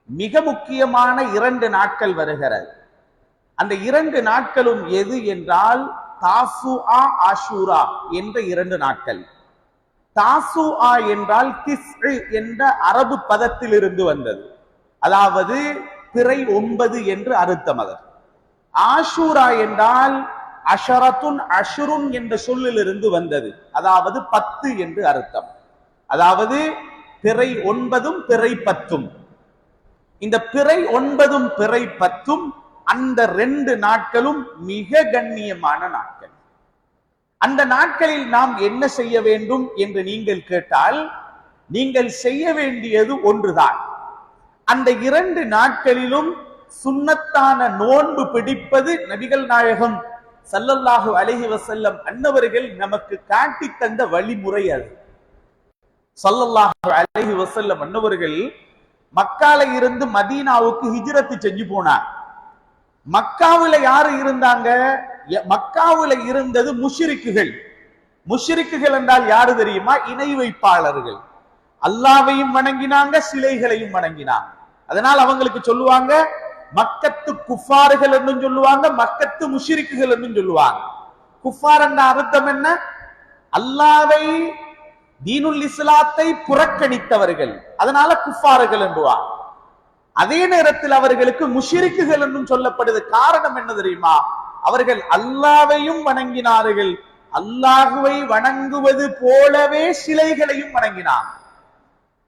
மிக முக்கியமான 2 நாட்கள் வருகிறது. அந்த 2 நாட்களும் எது என்றால் தாசுஆ ஆஷூரா என்ற 2 நாட்கள். தாசுஆ என்றால் திஸ்உ என்ற அரபு பதத்தில் இருந்து வந்தது, அதாவது பிறை 9 என்று அர்த்தம். ஆஷூரா என்றால் அஷரத்துன் அஷ்ருன் என்ற சொல்லில் இருந்து வந்தது, அதாவது 10 என்று அர்த்தம். அதாவது பிறை 9 பிறை 10. இந்த பிறை 9 பிறை 10 அந்த 2 நாட்களும் மிக கண்ணியமான நாட்கள். அந்த நாட்களில் நாம் என்ன செய்ய வேண்டும் என்று நீங்கள் கேட்டால், நீங்கள் செய்ய வேண்டியது ஒன்றுதான். அந்த 2 நாட்களிலும் சுன்னத்தான நோன்பு பிடிப்பது நபிகள் நாயகம் ஸல்லல்லாஹு அலைஹி வஸல்லம் அன்னவர்கள் நமக்கு காட்டி தந்த வழிமுறை. அது ஸல்லல்லாஹு அலைஹி வஸல்லம் அன்னவர்கள் மக்கால இருந்து மதீனாவுக்கு ஹிஜ்ரத் செஞ்சு போனார். மக்காவுல யாரு இருந்தாங்க? மக்காவுல இருந்தது முஷ்ரிக்குகள். முஷ்ரிக்குகள் என்றால் யாரு தெரியுமா? இணை வைப்பாளர்கள். அல்லாஹ்வையும் வணங்கினாங்க, சிலைகளையும் வணங்கினாங்க. அதனால் அவங்களுக்கு சொல்லுவாங்க மக்கத்து குஃபார்கள் என்றும் சொல்லுவாங்க, மக்கத்து முஷ்ரிக்குகள் என்றும் சொல்லுவாங்க. குஃபார் என்ற அர்த்தம் என்ன? அல்லாஹ்வை, தீனுல் இஸ்லாத்தை புறக்கணித்தவர்கள், அதனால குஃபார்கள் என்றுவாங்க. அதே நேரத்தில் அவர்களுக்கு முஷ்ரிக்குகள் என்றும் சொல்லப்படுது. காரணம் என்ன தெரியுமா? அவர்கள் அல்லாஹ்வையும் வணங்கினார்கள், அல்லாஹ்வை வணங்குவது போலவே சிலைகளையும் வணங்கினார்.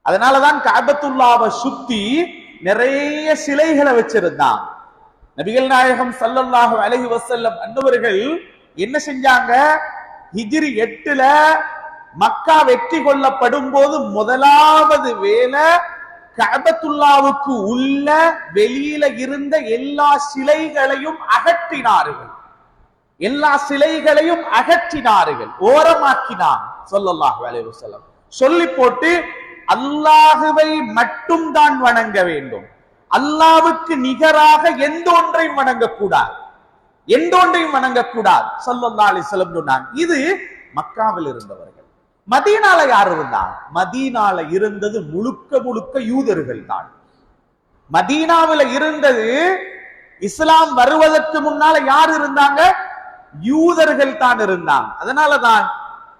அதனாலதான் கஅபத்துல்லாஹ்வை சுத்தி நிறைய சிலைகளை வச்சிருந்தான். நபிகள் நாயகம் ஸல்லல்லாஹு அலைஹி வஸல்லம் அன்னவர்கள் என்ன செஞ்சாங்க? ஹிஜ்ரி 8ல மக்கா வெற்றி கொள்ளப்படும் போது முதலாவது வேலை கஅபத்துல்லாஹ்வுக்கு உள்ள வெளியில இருந்த எல்லா சிலைகளையும் அகற்றினார்கள். எல்லா சிலைகளையும் அகற்றினார்கள், ஓரமாக்கினார் ஸல்லல்லாஹு அலைஹி வஸல்லம். சொல்லி போட்டு அல்லாஹுவை மட்டும் தான் வணங்க வேண்டும், அல்லாஹ்வுக்கு நிகராக எந்த ஒன்றையும் வணங்கக்கூடாது, எந்த ஒன்றையும் வணங்கக்கூடாது ஸல்லல்லாஹு அலைஹி வஸல்லம் சொன்னாங்க. இது மக்காவில் இருந்தவர்கள். மதீனால யார் இருந்தாங்க? மதீனால இருந்தது முழுக்க முழுக்க யூதர்கள் தான். மதீனாவில் இருந்தது, இஸ்லாம் வருவதற்கு முன்னால யார் இருந்தாங்க? யூதர்கள் தான் இருந்தாங்க. அதனாலதான்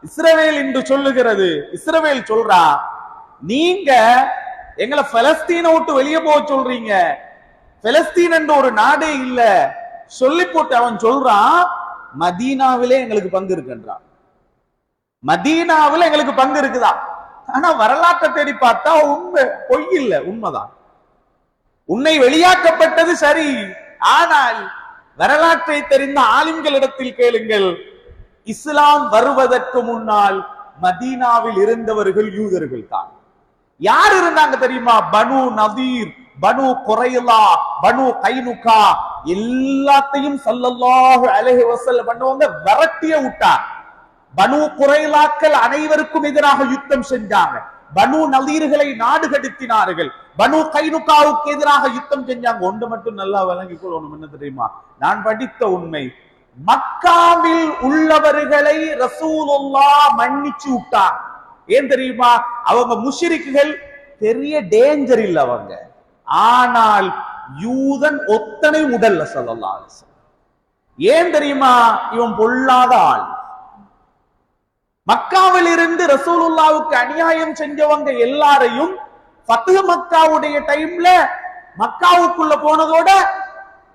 இஸ்ரவேல் என்று சொல்லுகிறது. இஸ்ரவேல் சொல்றா, நீங்க எங்களை பலஸ்தீனை விட்டு வெளியே போக சொல்றீங்க, பலஸ்தீன் என்ற ஒரு நாடே இல்ல சொல்லி போட்டு அவன் சொல்றான் மதீனாவிலே எங்களுக்கு பங்கு இருக்குன்றான். மதீனாவில் எங்களுக்கு பங்கு இருக்குதா? ஆனா வரலாற்றை தேடி பார்த்தா உண்மை பொய் இல்ல, உண்மைதான். உன்னை வெளியாக்கப்பட்டது சரி, ஆனால் வரலாற்றை தெரிந்த ஆலிம்களிடத்தில் கேளுங்கள், இஸ்லாம் வருவதற்கு முன்னால் மதீனாவில் இருந்தவர்கள் யூதர்கள் தான். யார் இருந்தாங்க தெரியுமா? பனு நதீர், பனு குரைலா, பனு கைனுகா, எல்லாத்தையும் ஸல்லல்லாஹு அலைஹி வஸல்லம் பண்ணுவாங்க விரட்டிய விட்டார். பனு குரைலாக்கள் அனைவருக்கும் எதிராக யுத்தம் செஞ்சாங்க. பனு நதீர்களை நாடு கடத்தினார்கள். பனு கைனுகாவுக்கு எதிராக யுத்தம் செஞ்சாங்க. ஒன்று மட்டும் நல்லா விளங்கிக் கொள்ளணும், என்ன தெரியுமா? நான் படித்த உண்மை, மக்காவில் உள்ளவர்களை ரசூலுல்லாஹ் மன்னிச்சு விட்டார். ஏன் தெரியுமா? அவங்க முஷ்ரிக்குகள் பெரிய டேஞ்சர் இல்ல அவங்க, ஆனால் யூதன் ஒத்தனை உடல்ல ஸல்லல்லாஹு அலைஹி வஸல்லம். ஏன் தெரியுமா? இவன் பொல்லாத ஆள். மக்காவில் இருந்து ரசூலுல்லாஹ்வுக்கு அநியாயம் செஞ்சவங்க எல்லாரையும் ஃபத்ஹ் மக்காவுடைய டைம்ல மக்காவுக்குள்ள போனதோட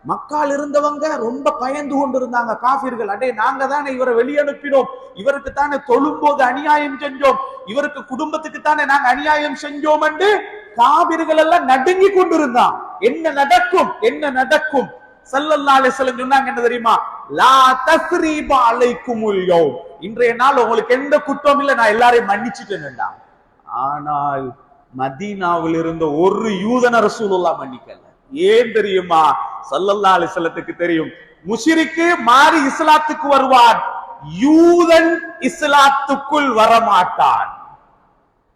மக்கால் இருந்தவங்க ரொம்ப பயந்து கொண்டு இருந்தாங்க. காஃபிர்கள், அடே நாங்க தானே இவரை வெளியனுப்பினோம், இவருக்கு தானே தொழும்போது அநியாயம் செஞ்சோம், இவருக்கு குடும்பத்துக்கு தானே நாங்க அநியாயம் செஞ்சோம் என்று காபிர்கள் எல்லாம் நடுங்கி கொண்டிருந்தான். என்ன நடக்கும், என்ன நடக்கும்? ஸல்லல்லாஹு அலைஹி வஸல்லம் சொன்னாங்க என்ன தெரியுமா? லா தஸ்ரீப அலைக்குமுல் யௌம், இன்றைய நாள் உங்களுக்கு எந்த குற்றம் இல்லை, நான் எல்லாரையும் மன்னிச்சுட்டேன்டா. ஆனால் மதீனாவில் இருந்த ஒரு யூதன ரசூலுல்லாஹ் மன்னிக்கல. ஏன் தெரியுமா? ஸல்லல்லாஹு அலைஹி வஸல்லத்துக்கு தெரியும், முஷ்ரிக்கு மாறி இஸ்லாத்துக்கு வருவான், யூதன் இஸ்லாத்துக்குள் வரமாட்டான்.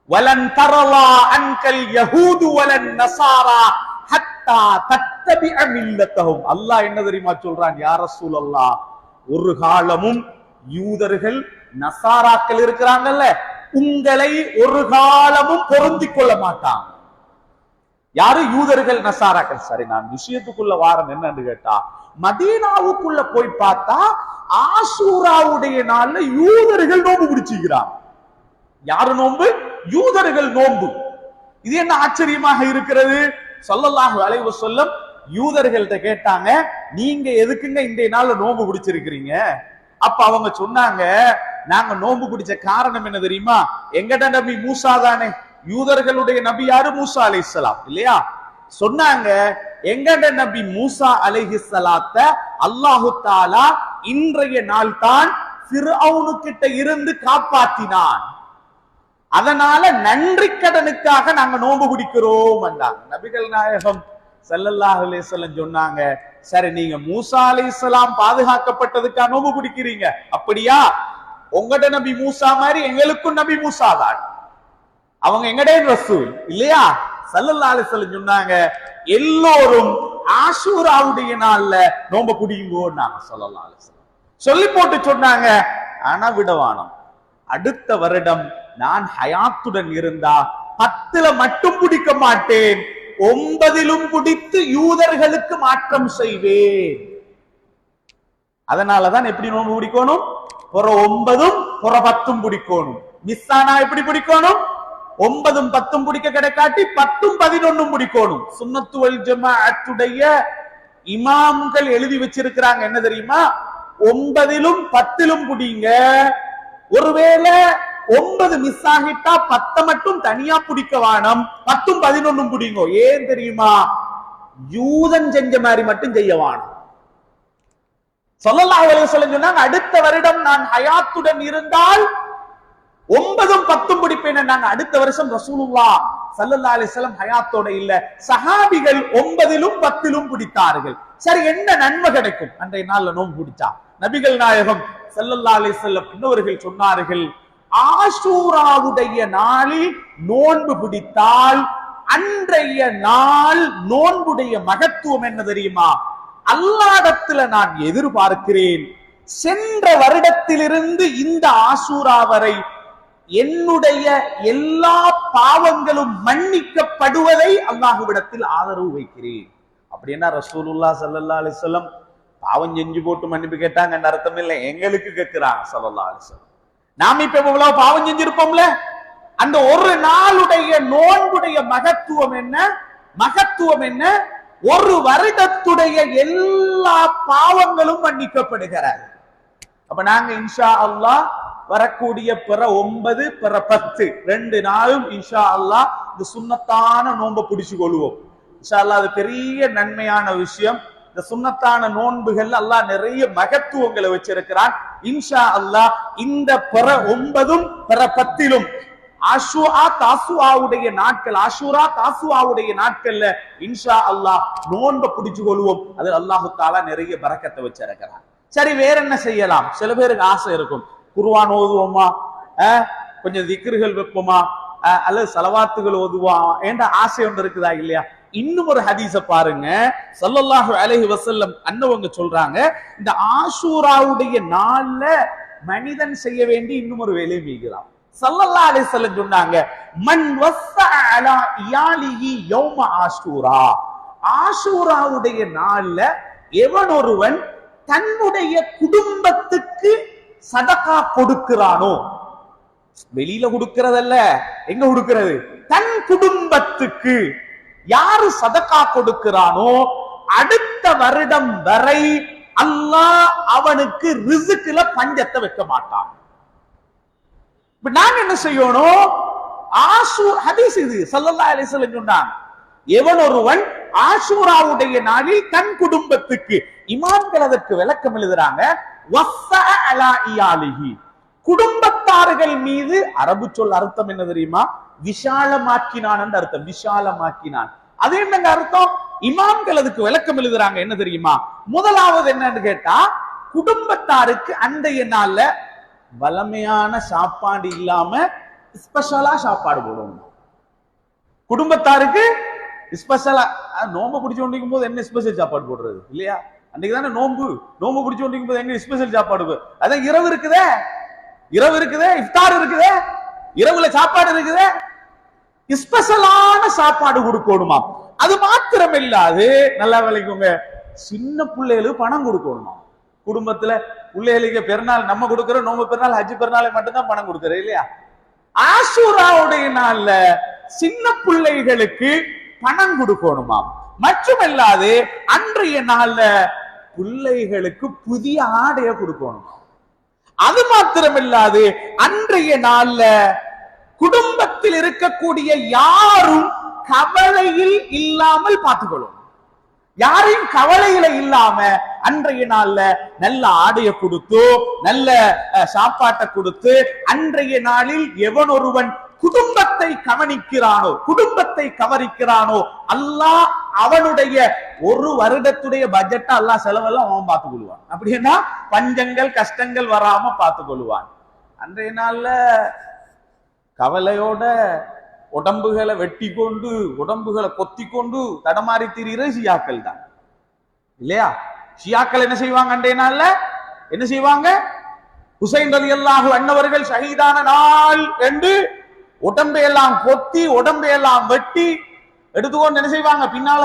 வலன் தரலா அன்கல் யஹூது வலன் நஸாரா ஹத்தா தத்தபிஅ மில்லத்தஹும். அல்லாஹ் என்ன தெரியுமா சொல்றான்? யா ரசூலல்லாஹ், ஒரு காலமும் யூதர்கள் நசாராக்கள் இருக்கிறாங்கல்ல, உங்களை ஒரு காலமும் பொருந்திக் கொள்ள மாட்டாங்க. யாரு? யூதர்கள் நசாராக்கள். சரி, நான் விஷயத்துக்குள்ள வாரம் என்னன்னு கேட்டா, மதீனாவுக்குள்ள போய் பார்த்தா ஆஷூராவுடைய நாள்ல யூதர்கள் நோன்பு பிடிச்சிக்கிறாங்க. யாரு நோன்பு? யூதர்கள் நோன்பு. இது என்ன ஆச்சரியமாக இருக்கிறது? ஸல்லல்லாஹு அலைஹி வஸல்லம் யூதர்கள்ட்ட கேட்டாங்க, நீங்க எதுக்குங்க இந்த நாள்ல நோன்பு பிடிச்சிருக்கிறீங்க? அப்ப அவங்க சொன்னாங்க, நாங்க நோன்பு பிடிச்ச காரணம் என்ன தெரியுமா? எங்கட நபி மூசா தானே, யூதர்களுடைய நபி யாரு? மூசா அலைஹிஸ்ஸலாம் இல்லையா? சொன்னாங்க, எங்கட நபி மூசா அலைஹிஸ்ஸலாத்த அல்லாஹு தஆலா இன்றைய நாள் தான் ஃபிர்அவுனு கிட்ட இருந்து காப்பாத்தினான், அதனால நன்றி கடனுக்காக நாங்க நோன்பு பிடிக்கிறோம் என்றாங்க. நபிகள் நாயகம் ஸல்லல்லாஹு அலைஹி வஸல்லம் சொன்னாங்க, சரி, நீங்க மூசா அலைஹிஸ்ஸலாம் பாதுகாக்கப்பட்டதுக்கா நோன்பு பிடிக்கிறீங்க, அப்படியா? உங்கட நபி மூசா மாதிரி எங்களுக்கும் நபி மூசா தான், அவங்க எங்கடே ரசூல் இல்லையா? ஸல்லல்லாஹு அலைஹி வஸல்லம் சொன்னாங்க, எல்லோரும் ஆஷூராவுடைய நாள்ல நோன்பு பிடிங்கோன்னாங்க ஸல்லல்லாஹு அலைஹி வஸல்லம். சொல்லி போட்டு சொன்னாங்க, ஆனா விடவானம், அடுத்த வருடம் நான் ஹயாத்துடன் இருந்தா 10ல மட்டும் பிடிக்க மாட்டேன், 9லும் பிடித்து யூதர்களுக்கு மாற்றம் செய்வேன். அதனாலதான் எப்படி நோன்பு பிடிக்கணும்? புற 9ம் புற 10ம் பிடிக்கணும். மிஸ் ஆனா எப்படி பிடிக்கணும்? 9ம் 10ம் பிடிக்க கிடைக்காட்டி 10ம் 11ம் பிடிக்கணும். சுன்னத்து வல் ஜமாஅத்துடைய இமாம்கள் எழுதி வச்சிருக்கிறாங்க, என்ன தெரியுமா? 9லும் 10லும் பிடிங்க. ஒருவேளை 9 மிஸ் ஆகிட்டா 10 மட்டும் தனியா பிடிக்க வேணும், 10ம் 11ம் பிடிங்க. ஏன் தெரியுமா? யூதன் செஞ்ச மாதிரி மட்டும் செய்ய வேணும். ஸல்லல்லாஹு அலைஹி வஸல்லம் சொன்னாங்க, அடுத்த வருடம் நான் ஹயாத்துடன் இருந்தால் 9ம் 10ம் பிடிப்பேன். நாங்க அடுத்த வருஷம் ரசூலுல்லாஹ் ஸல்லல்லாஹு அலைஹி வஸல்லம் ஹயாத்தோட இல்ல, சஹாபிகள் 9லும் 10லும் பிடித்தார்கள். சரி, என்ன நன்மை கிடைக்கும் அன்றைய நாள்ல நோன்பு பிடிச்சா? நபிகள் நாயகம் ஸல்லல்லாஹு அலைஹி வஸல்லம் இன்னவர்கள் சொன்னார்கள், ஆஷூராவுடைய நாளில் நோன்பு பிடித்தால் அன்றைய நாள் நோன்புடைய மகத்துவம் என்ன தெரியுமா? அல்லாஹ்விடத்துல நான் எதிர்பார்க்கிறேன், சென்ற வருடத்திலிருந்து இந்த ஆஷூரா வரை என்னுடைய எல்லா பாவங்களும் மன்னிக்கப்படுவதை அல்லாஹ்விடத்தில் ஆதரவு வைக்கிறேன். அப்படின்னா ரசூலுல்லாஹ் ஸல்லல்லாஹு அலைஹி வஸல்லம் பாவம் செஞ்சு போட்டு மன்னிப்பு கேட்டாங்கன்னு அர்த்தம் இல்லை, எங்களுக்கு கேட்கிறாங்க ஸல்லல்லாஹு அலைஹி வஸல்லம். நாம இப்ப எவ்வளவு பாவம் செஞ்சிருப்போம்ல, அந்த ஒரு நாளுடைய நோன்புடைய மகத்துவம் என்ன? மகத்துவம் என்ன? ஒரு வருடத்துடைய எல்லா பாவங்களும் மன்னிக்கப்படுகிறது. அப்ப நாங்க இன்ஷா அல்லாஹ் வரக்கூடிய பிற 9 பிற 10 2 நாளும் இன்ஷா அல்லாஹ் இந்த சுன்னத்தான நோன்பை பிடிச்சு கொள்வோம். இன்ஷா அல்லாஹ் அது பெரிய நன்மையான விஷயம். இந்த சுன்னத்தான நோன்புகள் அல்லாஹ் நிறைய மகத்துவங்களை வச்சிருக்கிறான். இன்ஷா அல்லாஹ் இந்த பிற 9ம் பிற 10லும் ஆஷூரா தாசுஆவுடைய நாட்கள், ஆஷூரா தாசுஆவுடைய நாட்கள்ல இன்ஷா அல்லாஹ் நோன்பை பிடிச்சு கொள்வோம். அது அல்லாஹு தஆலா நிறைய பரக்கத்தை வச்சிருக்கிறான். சரி, வேற என்ன செய்யலாம்? சில பேருக்கு ஆசை இருக்கும், குர்ஆன் ஓதுவோமா, கொஞ்சம் திக்ருகள் வைப்போமா, அல்லது ஸலவாத்துகள் ஓதுவோமா என்ற ஆசை ஒன்று இருக்குதா இல்லையா? இன்னும் ஒரு ஹதீஸ பாருங்க, ஸல்லல்லாஹு அலைஹி வஸல்லம் அன்னவங்க சொல்றாங்க, இந்த ஆஷூராவுடைய நாள்ல மனிதன் செய்ய வேண்டி இன்னும் ஒரு வேலை மீகலாம். ஸல்லல்லாஹு அலைஹி வஸல்லம் சொன்னாங்க, மன் வஸ்ஸஅ அலா இயாலிஹி யௌம ஆஷூரா, ஆஷூராவுடைய நாள்ல எவன் ஒருவன் தன்னுடைய குடும்பத்துக்கு சதகா கொடுக்கிறானோ, வெளியில கொடுக்கிறதல்ல, எங்க கொடுக்கிறது? தன் குடும்பத்துக்கு யாரு சதகா கொடுக்கிறானோ அடுத்த வருடம் வரை அல்லாஹ் அவனுக்கு ரிஸ்க்ல பஞ்சத்தை வைக்க மாட்டான். இப்ப நாங்க என்ன செய்யணும்? ஹதீஸ் இது ஸல்லல்லாஹு அலைஹி வஸல்லம் சொன்னாங்க, எவன் ஒருவன் ஆஷூராவுடைய நாளில் தன் குடும்பத்துக்கு, இமாம்கள் அதற்கு விளக்கம் எழுதுறாங்க, வஸ்ஸஅ அலா இயாலிஹி, குடும்பத்தார்கள் மீது அரபு சொல் அர்த்தம் என்ன தெரியுமா? விஷாலமாக்கினான் என்ற அர்த்தம். விஷாலமாக்கினான் அது என்னங்க அர்த்தம்? இமாம்கள் அதுக்கு விளக்கம் எழுதுறாங்க, என்ன தெரியுமா? முதலாவது என்னன்னு கேட்டா, குடும்பத்தாருக்கு அன்றைய நாள்ல வளமையான சாப்பாடு இல்லாம ஸ்பெஷலா சாப்பாடு போடுவோம். குடும்பத்தாருக்கு ஸ்பெஷலா நோம்பு பிடிச்சு கொண்டிருக்கும் போது என்ன ஸ்பெஷல் சாப்பாடு போடுறது இல்லையா? அன்னைக்கு தானே நோம்பு பிடிச்சு கொண்டிருக்கும் போது எங்க ஸ்பெஷல் சாப்பாடு? அதான் இரவு இருக்குதே, இஃப்தார் இருக்குதே, இரவுல சாப்பாடு இருக்குதே, ஸ்பெஷலான சாப்பாடு கொடுக்கணுமா? அது மாத்திரம் இல்லாது நல்லா விளைக்குங்க, சின்ன பிள்ளைகளுக்கு பணம் கொடுக்கணுமா. குடும்பத்துல பிள்ளைகளுக்கு பெருநாள் நம்ம கொடுக்கிற நோம்பு பெருநாள் ஹஜ் பெருநாளை மட்டும்தான் பணம் கொடுக்கறது இல்லையா. ஆஷூராவுடைய நாள்ல சின்ன பிள்ளைகளுக்கு பணம் கொடுக்கணுமா. மட்டுமல்லாது அன்றைய நாள்ல பிள்ளைகளுக்கு புதிய ஆடைய கொடுக்கணுமா. அது மாத்திரமில்லாது அன்றைய நாள்ல குடும்பத்தில் இருக்கக்கூடிய யாரும் கவலையில் இல்லாமல் பார்த்துக்கொள்ளும். யாரையும் கவலையில இல்லாம அன்றைய நாள்ல நல்ல ஆடைய கொடுத்து நல்ல சாப்பாட்டை கொடுத்து அன்றைய நாளில் எவன் ஒருவன் குடும்பத்தை கவனிக்கிறானோ, குடும்பத்தை கவனிக்கிறானோ, அல்லாஹ் அவனுடைய ஒரு வருடத்துடைய பட்ஜெட்டை அல்லாஹ் செலவெல்லாம் அவன் பார்த்துக் கொள்வான். அப்படின்னா பஞ்சங்கள் கஷ்டங்கள் வராம பார்த்துக் கொள்வான். அன்றைய நாள்ல கவலையோட உடம்புகளை வெட்டி கொண்டு உடம்புகளை கொத்தி கொண்டு தடமாறி திரிகிற ஷியாக்கள் தான் இல்லையா. ஷியாக்கள் என்ன செய்வாங்க அன்றைய நாள்ல? என்ன செய்வாங்க? ஹுசைன் ரலியல்லாஹு அன்ஹு ஷஹீதான நாள் என்று உடம்பையெல்லாம் கொத்தி உடம்பையெல்லாம் வெட்டி எடுத்துக்கொண்டு என்ன செய்வாங்க? பின்னால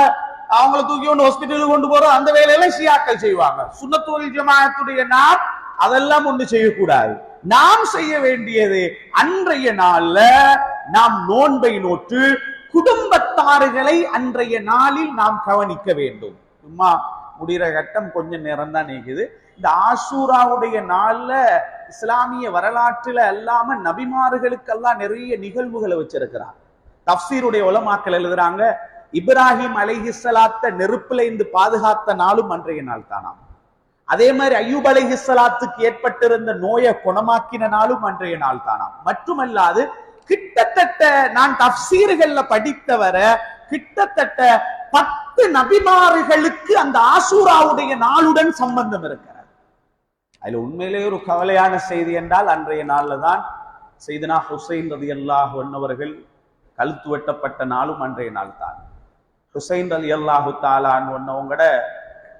அவங்களை தூக்கி கொண்டு ஹாஸ்பிட்டலுக்கு கொண்டு போறோம். அந்த வேலையெல்லாம் ஷியாக்கள் செய்வாங்க. சுன்னத்து வல் ஜமாஅத்துடைய நாம் அதெல்லாம் ஒன்று செய்யக்கூடாது. நாம் செய்ய வேண்டியது அன்றைய நாள்ல நாம் நோன்பை நோற்று குடும்பத்தார்களை அன்றைய நாளில் நாம் கவனிக்க வேண்டும். சும்மா முடிகிற கட்டம் கொஞ்சம் நேரம் தான் நீக்குது. இந்த ஆஷூராவுடைய நாள்ல இஸ்லாமிய வரலாற்றுல அல்லாம நபிமார்களுக்கெல்லாம் நிறைய நிகழ்வுகளை வச்சிருக்கிறார். தப்சீருடைய உலமாக்கள் எழுதுறாங்க, இப்ராஹிம் அலைஹிஸ்ஸலாத்த நெருப்புல இருந்து பாதுகாத்த நாளும் அன்றைய நாள் தானாம். அதே மாதிரி அய்யூப் அலைஹிஸ்ஸலாத்துக்கு ஏற்பட்டிருந்த நோயை குணமாக்கின நாளும் அன்றைய நாள் தானாம். மட்டுமல்லாது கிட்டத்தட்ட நான் தப்சீர்கள்ல படித்தவர கிட்டத்தட்ட 10 நபிமார்களுக்கு அந்த ஆஷூராவுடைய நாளுடன் சம்பந்தம் இருக்கிறது. அதுல உண்மையிலேயே ஒரு கவலையான செய்தி என்றால் அன்றைய நாள்ல தான் செய்தனா ஹுசைன் ரலியல்லாஹு அன்ஹு அவர்கள் கழுத்து வெட்டப்பட்ட நாளும் அன்றைய நாள் தான். ஹுசைன் ரலியல்லாஹு தஆலா அன்ஹு அவங்களோட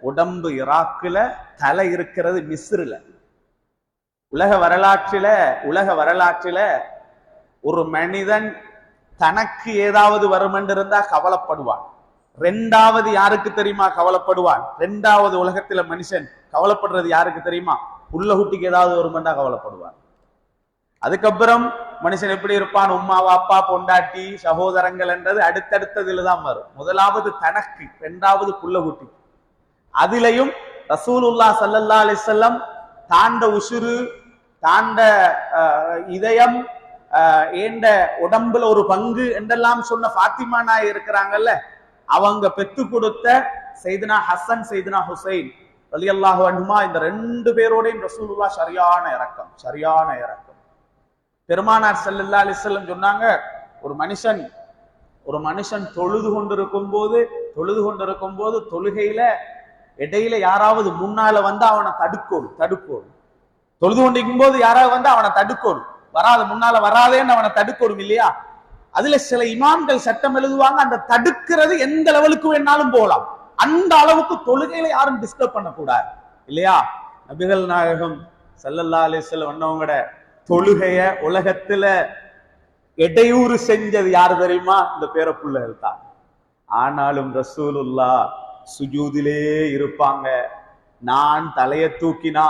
உடம்பு ஈராக்ல, தலை இருக்கிறது மிஸ்ர்ல. உலக வரலாற்றில ஒரு மனிதன் தனக்கு ஏதாவது வரும் என்று இருந்தா கவலைப்படுவான். 2வது யாருக்கு தெரியுமா கவலைப்படுவான்? 2வது உலகத்துல மனுஷன் கவலைப்படுறது யாருக்கு தெரியுமா? புள்ள குட்டிக்கு ஏதாவது வருமெண்டா கவலைப்படுவான். அதுக்கப்புறம் மனுஷன் எப்படி இருப்பான்? உம்மா வாப்பா பொண்டாட்டி சகோதரங்கள் என்றது அடுத்தடுத்ததுல தான் வரும். 1வது தனக்கு, 2வது புள்ள குட்டி. அதிலையும் ரசூலுல்லாஹ் ஸல்லல்லாஹு அலைஹி வஸல்லம் தாண்ட உசுரு தாண்ட இதயம் ஏண்ட உடம்புல ஒரு பங்கு என்றெல்லாம் சொன்ன ஃபாத்திமா நாய் இருக்கிறாங்கல்ல, அவங்க பெத்து கொடுத்த சையதுனா ஹசன் சையதுனா ஹுசைன் ரலியல்லாஹு அன்ஹுமா, இந்த 2 பேரோடையும் ரசூலுல்லாஹ் சரியான இரக்கம். பெருமானார் ஸல்லல்லாஹு அலைஹி வஸல்லம் சொன்னாங்க, ஒரு மனுஷன் தொழுது கொண்டிருக்கும் போது தொழுகையில இடையில யாராவது முன்னால வந்து அவனை தடுக்கணும். தொழுது கொண்டிருக்கும் போது யாராவது வந்து அவனை தடுக்கணும். முன்னால வராதேன்னு அவனை தடுக்கணும் இல்லையா. அதுல சில இமாம்கள் சட்டம் எழுதுவாங்க, அந்த தடுக்கிறது எந்த லெவலுக்கு வேணாலும் போகலாம். அந்த அளவுக்கு தொழுகையில யாரும் டிஸ்டர்ப் பண்ணக்கூடாது இல்லையா. நபிகள் நாயகம் ஸல்லல்லாஹு அலைஹி வஸல்லம் வந்தவங்கட தொழுகைய உலகத்துல இடையூறு செஞ்சது யாரு தெரியுமா? இந்த பேரப்புள்ளைகள் தான். ஆனாலும் ரசூலுல்லாஹ் சுஜூதிலே இருப்பாங்க. நான் தலையை தூக்கினா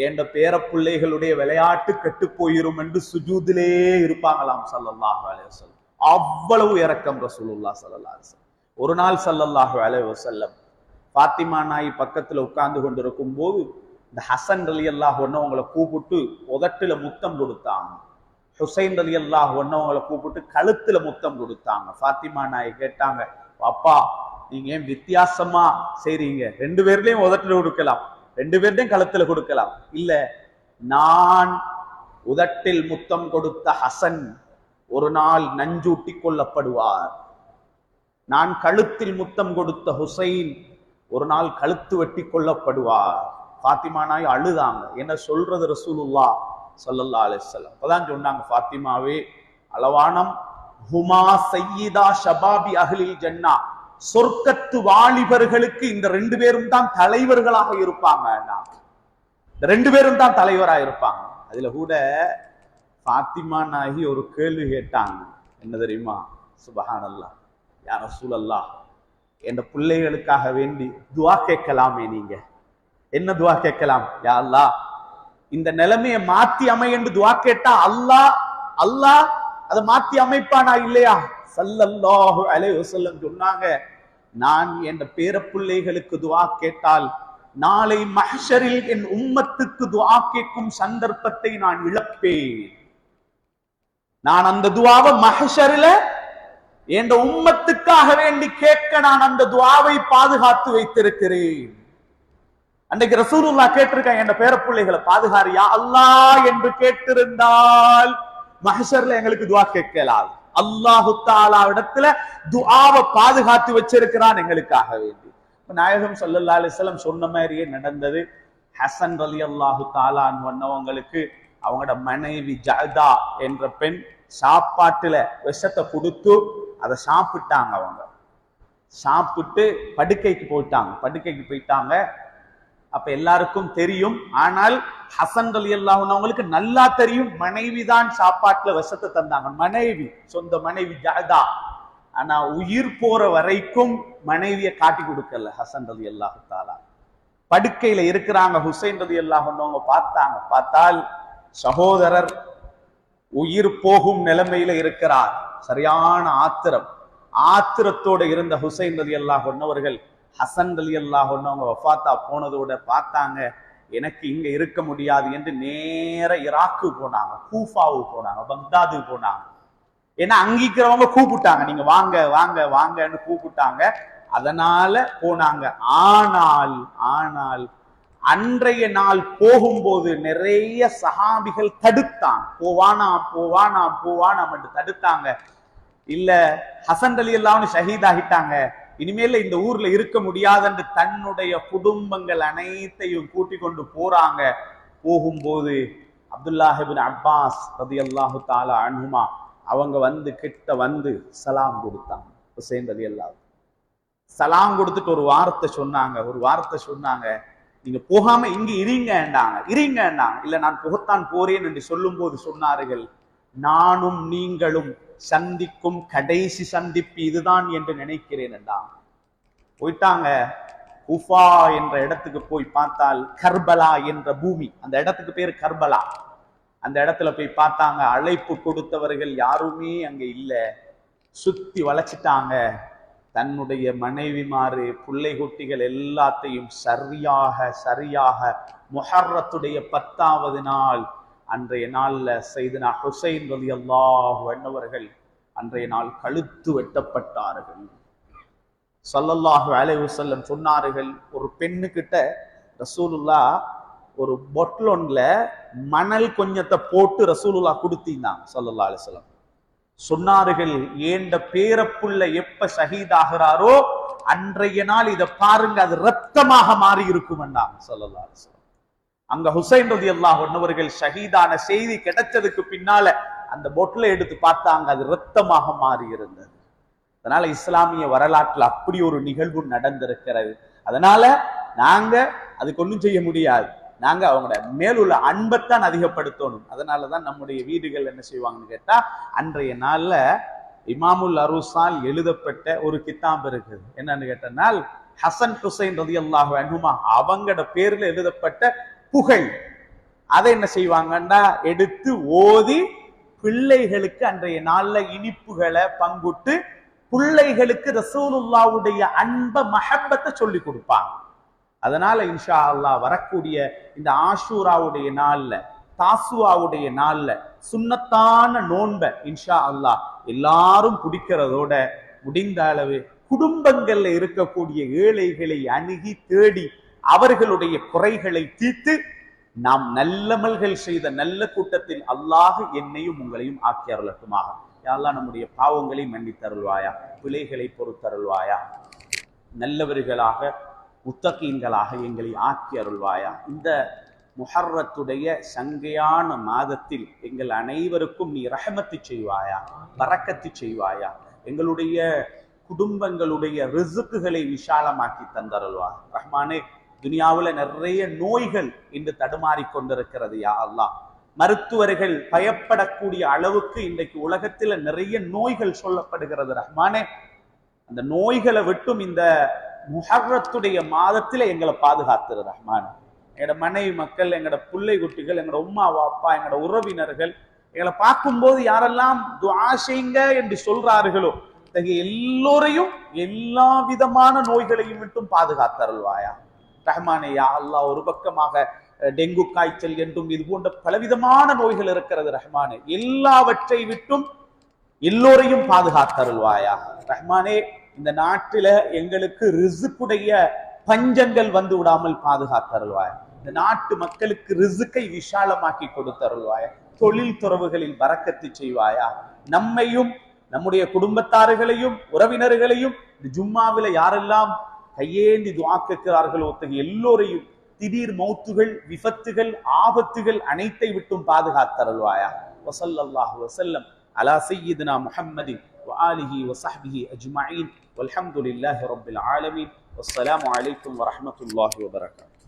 என்ற பேரப்பிள்ளைகளுடைய விளையாட்டு கெட்டு போயிரும் என்று சுஜூதிலே இருப்பாங்களாம் ஸல்லல்லாஹு அலைஹி வஸல்லம். அவ்வளவு இரக்கம் ரசூலுல்லாஹ் ஸல்லல்லாஹு அலைஹி வஸல்லம். ஒரு நாள் ஸல்லல்லாஹு அலைஹி வஸல்லம் ஃபாத்திமா நாய் பக்கத்துல உட்கார்ந்து கொண்டிருக்கும் போது இந்த ஹசன் ரலியல்லாஹு அன்ஹு அவங்களை கூப்பிட்டு உதட்டுல முத்தம் கொடுத்தாங்க. ஹுசைன் ரலியல்லாஹு அன்ஹு அவங்களை கூப்பிட்டு கழுத்துல முத்தம் கொடுத்தாங்க. ஃபாத்திமா நாய் கேட்டாங்க, பாப்பா நீங்க ஏன் வித்தியாசமா செய்றீங்க? 2 பேர்லயும் உதட்டுல கொடுக்கலாம், 2 பேர்டையும் கழுத்துல கொடுக்கலாம். இல்ல, நான் உதட்டில் முத்தம் கொடுத்த ஹசன் ஒரு நாள் நஞ்சூட்டி கொல்லப்படுவார். நான் கழுத்தில் முத்தம் கொடுத்த ஹுசைன் ஒரு நாள் கழுத்து வெட்டி கொல்லப்படுவார். ஃபாத்திமா நாய் அழுதாங்க. என்ன சொல்றது ரசூலுல்லாஹ் ஸல்லல்லாஹு அலைஹி வஸல்லம் அப்பதான் சொன்னாங்க, ஃபாத்திமாவே அளவானம் ஹுமா சய்யிதா ஷபாபி அஹ்லில் ஜன்னா, சொர்க்கத்து வாலிபர்களுக்கு இந்த 2 பேரும் தான் தலைவர்களாக இருப்பாங்க. இந்த 2 பேரும் தான் தலைவராக இருப்பாங்க. அதுல கூட ஃபாத்திமா நாயகி ஒரு கேள்வி கேட்டாங்க. என்ன தெரியுமா? சுபஹானல்லாஹ், யா ரசூலல்லாஹ், என்ற பிள்ளைகளுக்காக வேண்டி துவா கேட்கலாமே. நீங்க என்ன துவா கேட்கலாம்? யா அல்லாஹ் இந்த நிலைமையை மாத்தி அமை என்று துவா கேட்டா அல்லாஹ் அதை மாத்தி அமைப்பானா இல்லையா? ஸல்லல்லாஹு அலைஹி வஸல்லம் சொன்னாங்க, நான் என் பேர பிள்ளைகளுக்கு துவா கேட்டால் நாளை மஹ்ஷரில் என் உம்மத்துக்கு துவா கேட்கும் சந்தர்ப்பத்தை நான் இழப்பேன். நான் அந்த துவாவை மஹ்ஷரில என் உம்மத்துக்காக வேண்டி கேட்க நான் அந்த துவாவை பாதுகாத்து வைத்திருக்கிறேன். அன்றைக்கு ரசூலுல்லாஹ் கேட்டிருக்காங்க, என் பேர பிள்ளைகளை பாதுகாரியா அல்லாஹ் என்று கேட்டிருந்தால் மஹ்ஷர்ல எங்களுக்கு துவா கேட்கலாது. அல்லாஹு தஆலா இடத்துல துஆவை பாதுகாத்து வச்சிருக்கிறான் எங்களுக்காக வேண்டி. நாயகம் ஸல்லல்லாஹு அலைஹி வஸல்லம் சொன்ன மாதிரியே நடந்தது. ஹசன் ரலியல்லாஹு தஆலா அன்ஹுவங்களுக்கு அவங்களோட மனைவி ஜஅதா என்ற பெண் சாப்பாட்டுல விஷத்தை கொடுத்து அதை சாப்பிட்டாங்க. அவங்க சாப்பிட்டு படுக்கைக்கு போயிட்டாங்க. அப்ப எல்லாருக்கும் தெரியும். ஆனால் ஹசன் ரலியல்லாஹு அன்ஹுவங்களுக்கு நல்லா தெரியும், மனைவிதான் சாப்பாட்டுல விஷத்தை தந்தாங்க. சொந்த மனைவி ஜஅதா. ஆனா உயிர் போற வரைக்கும் மனைவியை காட்டி கொடுக்கல ஹசன் ரலியல்லாஹு தஆலா. படுக்கையில இருக்கிறாங்க. ஹுசைன் ரலியல்லாஹு அன்ஹு பார்த்தால் சகோதரர் உயிர் போகும் நிலைமையில இருக்கிறார். சரியான ஆத்திரத்தோட இருந்த ஹுசைன் ரலியல்லாஹு அன்ஹு அவர்கள் ஹசன் ரலியல்லாஹு அன்ஹு அவங்க வஃபாத்தா போனதோட பார்த்தாங்க, எனக்கு இங்க இருக்க முடியாது என்று நேர ஈராக்கு போனாங்க, கூஃபாவுக்கு போனாங்க, பக்தாதுக்கு போனாங்க. ஏன்னா அங்கிக்கிறவங்க கூப்பிட்டாங்க, நீங்க வாங்க வாங்க வாங்கன்னு கூப்பிட்டாங்க. அதனால போனாங்க. ஆனால் அன்றைய நாள் போகும்போது நிறைய சஹாபிகள் தடுத்தாங்க. போவானாம் என்று தடுத்தாங்க. இல்ல ஹசன் ரலியல்லாஹு அன்ஹு ஷஹீதாகிட்டாங்க, இனிமேல இந்த ஊர்ல இருக்க முடியாதுன்னு தன்னுடைய குடும்பங்கள் அனைத்தையும் கூட்டிக் கொண்டு போறாங்க. போகும்போது அப்துல்லாஹ் இப்னு அப்பாஸ் ரலியல்லாஹு தஆலா அன்ஹுமா அவங்க கிட்ட சலாம் கொடுத்தாங்க. ஹுசைன் ரலியல்லாஹு சலாம் கொடுத்துட்டு ஒரு வார்த்தை சொன்னாங்க, நீங்க போகாம இங்க இருங்கண்டாங்க. இல்ல நான் புகத்தான் போறேன் என்று சொல்லும் போது சொன்னார்கள், நானும் நீங்களும் சந்திக்கும் கடைசி சந்திப்பு இதுதான் என்று நினைக்கிறேன் என்றாங்க. போயிட்டாங்க. குஃபா என்ற இடத்துக்கு போய் பார்த்தால் கர்பலா என்ற பூமி, அந்த இடத்துக்கு பேர் கர்பலா. அந்த இடத்துல போய் பார்த்தாங்க, அழைப்பு கொடுத்தவர்கள் யாருமே அங்க இல்ல. சுத்தி வளைச்சிட்டாங்க. தன்னுடைய மனைவிமாறு பிள்ளை குட்டிகள் எல்லாத்தையும் சரியாக முஹர்ரத்துடைய 10வது நாள் அன்றைய நாள்ல சையதுனா ஹுசைன் ரலியல்லாஹு அன்ஹு அவர்கள் அன்றைய நாள் கழுத்து வெட்டப்பட்டார்கள். ஸல்லல்லாஹு அலைஹி வஸல்லம் சொன்னார்கள், ஒரு பெண்ணுகிட்ட ரசூலுல்லாஹ் ஒரு பொட்லோன்ல மணல் கொஞ்சத்தை போட்டு ரசூலுல்லாஹ் கொடுத்தீங்க. ஸல்லல்லாஹு அலைஹி வஸல்லம் சொன்னார்கள், ஏண்ட பேரப்புள்ள எப்ப ஷஹீதாகிறாரோ அன்றைய நாள் இதை பாருங்க, அது ரத்தமாக மாறி இருக்கும் என்றாங்க ஸல்லல்லாஹு அலைஹி வஸல்லம். அங்க ஹுசைன் ரலியல்லாஹு அன்ஹு அவர்கள் ஷஹீதான செய்தி கிடைச்சதுக்கு பின்னால அந்த பொட்ல எடுத்து பார்த்தாங்க, அது ரத்தமாக மாறி இருந்தது. அதனால இஸ்லாமிய வரலாற்றுல அப்படி ஒரு நிகழ்வு நடந்திருக்கிறது. அதனால நாங்க அதுக்கு ஒன்றும் செய்ய முடியாது. நாங்க அவங்களோட மேலுள்ள அன்பைத்தான் அதிகப்படுத்தணும். அதனாலதான் நம்முடைய வீடுகள் என்ன செய்வாங்கன்னு கேட்டா, அன்றைய நாள்ல இமாமுல் அரூஸால் எழுதப்பட்ட ஒரு கிதாப் இருக்குது. என்னன்னு கேட்டனால் ஹசன் ஹுசைன் ரலியல்லாஹு அன்ஹுமா அவங்களோட பேர்ல எழுதப்பட்ட புகழ். அதை என்ன செய்வாங்கன்னா எடுத்து ஓதி பிள்ளைகளுக்கு அன்றைய நாள்ல இனிப்புகளை பங்குட்டு பிள்ளைகளுக்கு ரசூலுல்லாஹ்வுடைய அன்ப மஹப்பத்தை சொல்லி கொடுப்பாங்க. அதனால இன்ஷா அல்லாஹ் வரக்கூடிய இந்த ஆஷூராவுடைய நாள்ல, தாசுவாவுடைய நாள்ல சுன்னத்தான நோன்பை இன்ஷா அல்லாஹ் எல்லாரும் பிடிக்கிறதோட முடிந்த அளவு குடும்பங்கள்ல இருக்கக்கூடிய ஏழைகளை அணுகி தேடி அவர்களுடைய குறைகளை தீர்த்து நாம் நல்லமல்கள் செய்த நல்ல கூட்டத்தில் அல்லாஹ் என்னையும் உங்களையும் ஆக்கி அருளட்டுமாக. யா அல்லாஹ் நம்முடைய பாவங்களை மன்னித்தருள்வாயா, பிழைகளை பொறுத்தருள்வாயா, நல்லவர்களாக முத்தகீன்களாக எங்களை ஆக்கி அருள்வாயா. இந்த முஹர்ரத்துடைய சங்கையான மாதத்தில் எங்கள் அனைவருக்கும் நீ ரஹமத்து செய்வாயா, பரக்கத்து செய்வாயா. எங்களுடைய குடும்பங்களுடைய ரிசுக்குகளை விஷாலமாக்கி தந்தருள்வா. ரஹ்மானே, துனியாவுல நிறைய நோய்கள் இன்று தடுமாறி கொண்டிருக்கிறது. யா அல்லாஹ், மருத்துவர்கள் பயப்படக்கூடிய அளவுக்கு இன்றைக்கு உலகத்தில் நிறைய நோய்கள் சொல்லப்படுகிறது. ரஹ்மானே, அந்த நோய்களை விட்டும் இந்த முஹர்ரத்துடைய மாதத்துல எங்களை பாதுகாத்துரு ரஹ்மான். எங்களோட மனைவி மக்கள், எங்களோட பிள்ளை குட்டிகள், எங்களோட உம்மா அப்பா, எங்களோட உறவினர்கள் எங்களை பார்க்கும்போது யாரெல்லாம் துஆ செய்யுங்க என்று சொல்றார்களோ எல்லோரையும் எல்லா விதமான நோய்களையும் விட்டும் பாதுகாத்தருள்வாயா ரஹ்மானே. யா அல்லாஹ், ஒரு பக்கமாக டெங்கு காய்ச்சல் என்றும் இது போன்ற பலவிதமான நோய்கள் இருக்கிறது ரஹ்மானே. எல்லாவற்றை விட்டும் எல்லோரையும் பாதுகாத்தருள்வாயா ரஹ்மானே. இந்த நாட்டில எங்களுக்கு ரிசுக்குடைய பஞ்சங்கள் வந்து விடாமல் பாதுகாத்தருள்வாயா. இந்த நாட்டு மக்களுக்கு ரிசுக்கை விஷாலமாக்கி கொடுத்தருள்வாயா. தொழில் துறவுகளில் பரக்கத்து செய்வாயா. நம்மையும் நம்முடைய குடும்பத்தார்களையும் உறவினர்களையும் இந்த ஜும்மாவில யாரெல்லாம் கையேந்தி துஆ கேட்கிறார்களோ எல்லோரையும் திடீர் மௌத்துகள், விபத்துகள், ஆபத்துகள் அனைத்தை விட்டும் பாதுகாத்தருள்வாயா. வஸல்லல்லாஹு வஸல்லம் அலா சய்யிதினா முஹம்மதின் வஆலிஹி வஸஹ்பிஹி அஜ்மஈன் வல்ஹம்துலில்லாஹி ரப்பில் ஆலமீன். வஸ்ஸலாமு அலைக்கும் வரஹ்மத்துல்லாஹி வபரகாத்துஹு.